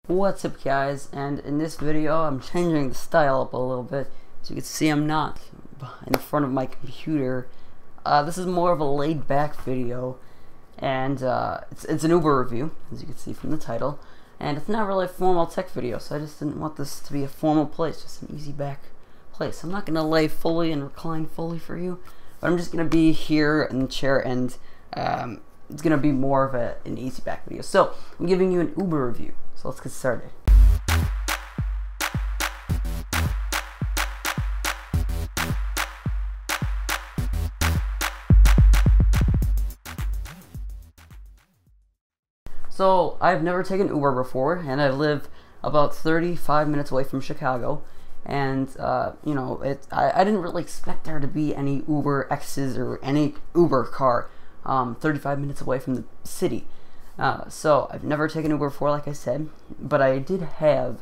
What's up, guys? And in this video I'm changing the style up a little bit. So you can see I'm not in front of my computer. This is more of a laid back video, and it's an Uber review, as you can see from the title, and it's not really a formal tech video, so I just didn't want this to be a formal place, just an easy back place. I'm not going to lay fully and recline fully for you, but I'm just going to be here in the chair, and it's going to be more of an easy back video. So I'm giving you an Uber review. So let's get started. So I've never taken Uber before, and I live about 35 minutes away from Chicago, and you know, I didn't really expect there to be any Uber X's or any Uber car 35 minutes away from the city. So I've never taken Uber before, like I said, but I did have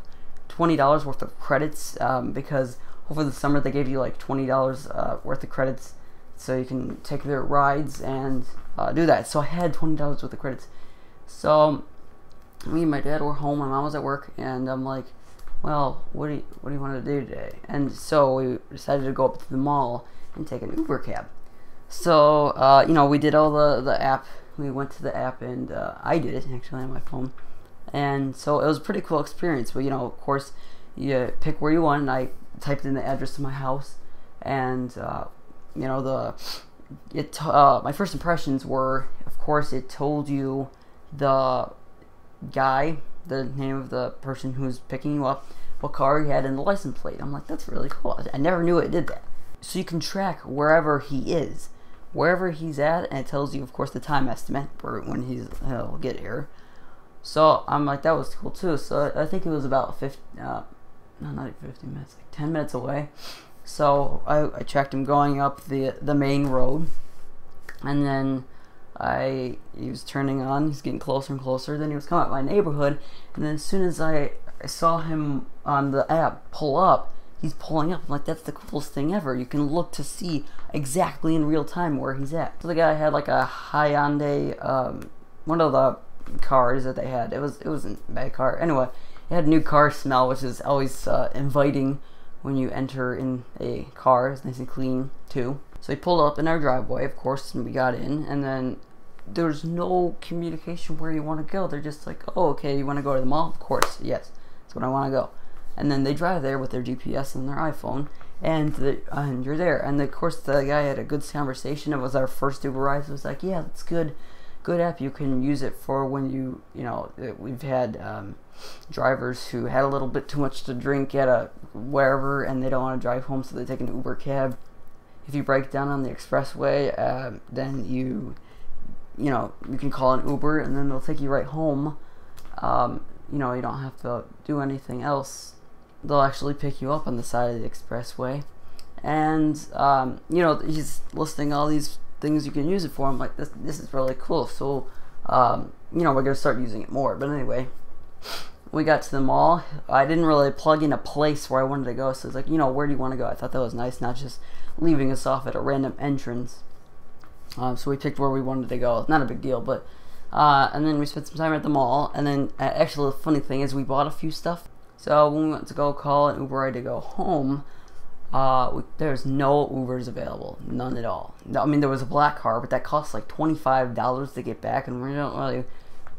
$20 worth of credits because over the summer they gave you like $20 worth of credits so you can take their rides and do that. So I had $20 worth of credits. So me and my dad were home, my mom was at work, and I'm like, well, what do you want to do today? And so we decided to go up to the mall and take an Uber cab. So you know, we did all the app. We went to the app, and I did it actually on my phone, and so it was a pretty cool experience. But you know, of course, you pick where you want, and I typed in the address to my house, and you know, my first impressions were, of course, it told you the guy, the name of the person who's picking you up, what car he had, and the license plate. I'm like, that's really cool. I never knew it did that. So you can track wherever he is, wherever he's at, and it tells you, of course, the time estimate for when he'll get here. So I'm like, that was cool too. So I think it was about not even 15 minutes, like 10 minutes away. So I tracked him going up the main road, and then he was turning on. He's getting closer and closer. Then he was coming up my neighborhood, and then as soon as I saw him on the app pull up, he's pulling up. I'm like, that's the coolest thing ever. You can look to see exactly in real time where he's at. So the guy had like a Hyundai, one of the cars that they had. It wasn't a bad car. Anyway, it had a new car smell, which is always inviting when you enter in a car. It's nice and clean too. So he pulled up in our driveway, of course, and we got in, and then there's no communication where you want to go. They're just like, oh, okay, you want to go to the mall? Of course, yes, that's what I want to go. And then they drive there with their GPS and their iPhone, and you're there. And of course, the guy had a good conversation. It was our first Uber ride. So it was like, yeah, that's good app. You can use it for when you know, we've had drivers who had a little bit too much to drink at wherever, and they don't want to drive home, so they take an Uber cab. If you break down on the expressway, then you know, you can call an Uber, and then they'll take you right home. You know, you don't have to do anything else. They'll actually pick you up on the side of the expressway, and you know, he's listing all these things you can use it for. I'm like, this is really cool. So you know, we're gonna start using it more. But anyway, we got to the mall. I didn't really plug in a place where I wanted to go, so it's like, you know, where do you want to go? I thought that was nice, not just leaving us off at a random entrance. So we picked where we wanted to go. Not a big deal, but and then we spent some time at the mall, and then actually the funny thing is we bought a few stuff. So when we went to go call an Uber ride to go home, there's no Ubers available, none at all. I mean, there was a black car, but that cost like $25 to get back, and we don't really,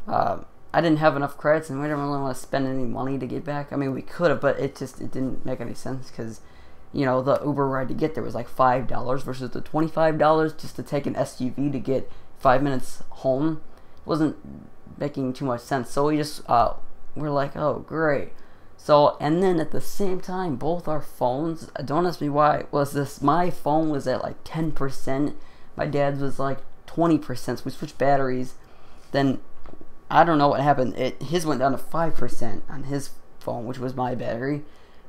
I didn't have enough credits, and we didn't really want to spend any money to get back. I mean, we could have, but it didn't make any sense, because, you know, the Uber ride to get there was like $5 versus the $25 just to take an SUV to get 5 minutes home. Wasn't making too much sense. So we just we're like, oh, great. So, and then at the same time, both our phones, don't ask me why was this, my phone was at like 10%, my dad's was like 20%, so we switched batteries. Then I don't know what happened, his went down to 5% on his phone, which was my battery,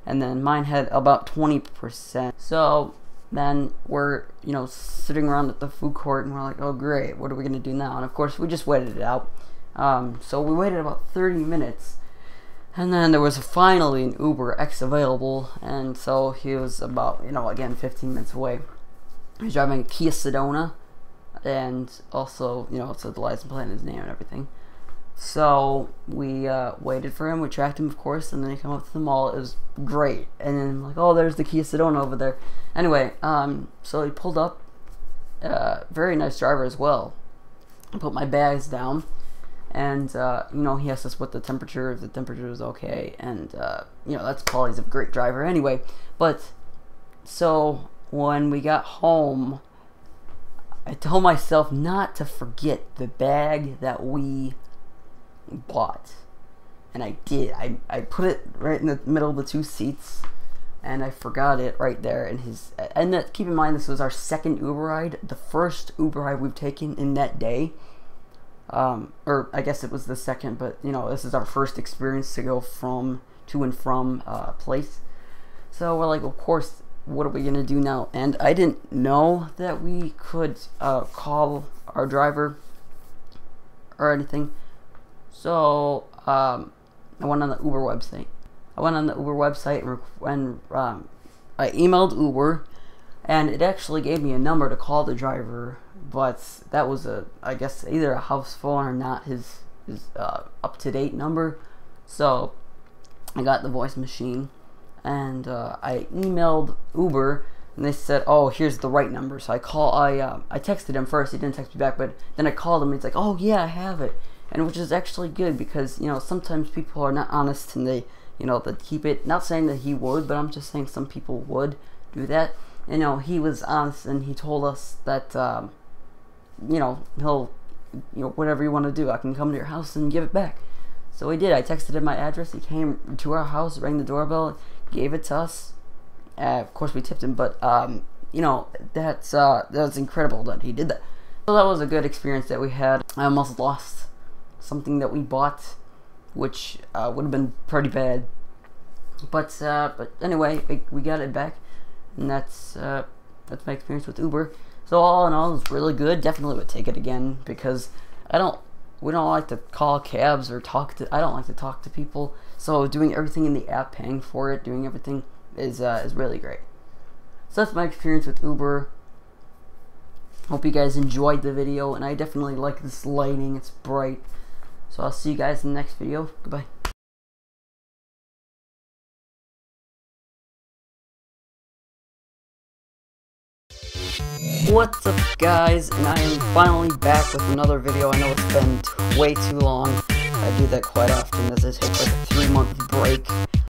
and then mine had about 20%. So then we're, you know, sitting around at the food court, and we're like, oh great, what are we gonna do now? And of course we just waited it out. So we waited about 30 minutes, and then there was finally an Uber X available, and so he was about, you know, again, 15 minutes away. He was driving a Kia Sedona, and also, you know, it said the license plate and his name and everything. So we waited for him. We tracked him, of course, and then he came up to the mall. It was great. And then I'm like, oh, there's the Kia Sedona over there. Anyway, so he pulled up. Very nice driver as well. I put my bags down, and you know, he asked us what the temperature. If the temperature was okay, and you know, that's Paul. He's a great driver. Anyway, but so when we got home, I told myself not to forget the bag that we bought, and I did. I put it right in the middle of the two seats, and I forgot it right there in his. And that, keep in mind, this was our second Uber ride. The first Uber ride we've taken in that day, or I guess it was the second, but you know, this is our first experience to go to and from place. So we're like, of course, what are we gonna do now? And I didn't know that we could call our driver or anything. So I went on the Uber website. And I emailed Uber, and it actually gave me a number to call the driver, but that was I guess either a house phone or not his up-to-date number. So I got the voice machine, and I emailed Uber, and they said, oh, here's the right number. So I texted him first. He didn't text me back, but then I called him, and he's like, oh yeah, I have it. And which is actually good, because you know, sometimes people are not honest, and they, you know, they keep it. Not saying that he would, but I'm just saying some people would do that. You know, he was honest, and he told us that you know, he'll, you know, whatever you want to do, I can come to your house and give it back. So he did. I texted him my address. He came to our house, rang the doorbell, gave it to us. Of course, we tipped him, but you know, that's incredible that he did that. So that was a good experience that we had. I almost lost something that we bought, which would have been pretty bad. But anyway, we got it back, and that's my experience with Uber. So all in all, it's really good. Definitely would take it again, because we don't like to call cabs or I don't like to talk to people. So doing everything in the app, paying for it, doing everything is really great. So that's my experience with Uber. Hope you guys enjoyed the video, and I definitely like this lighting. It's bright. So I'll see you guys in the next video. Goodbye. What's up, guys, and I am finally back with another video. I know it's been way too long. I do that quite often, as I take like a 3-month break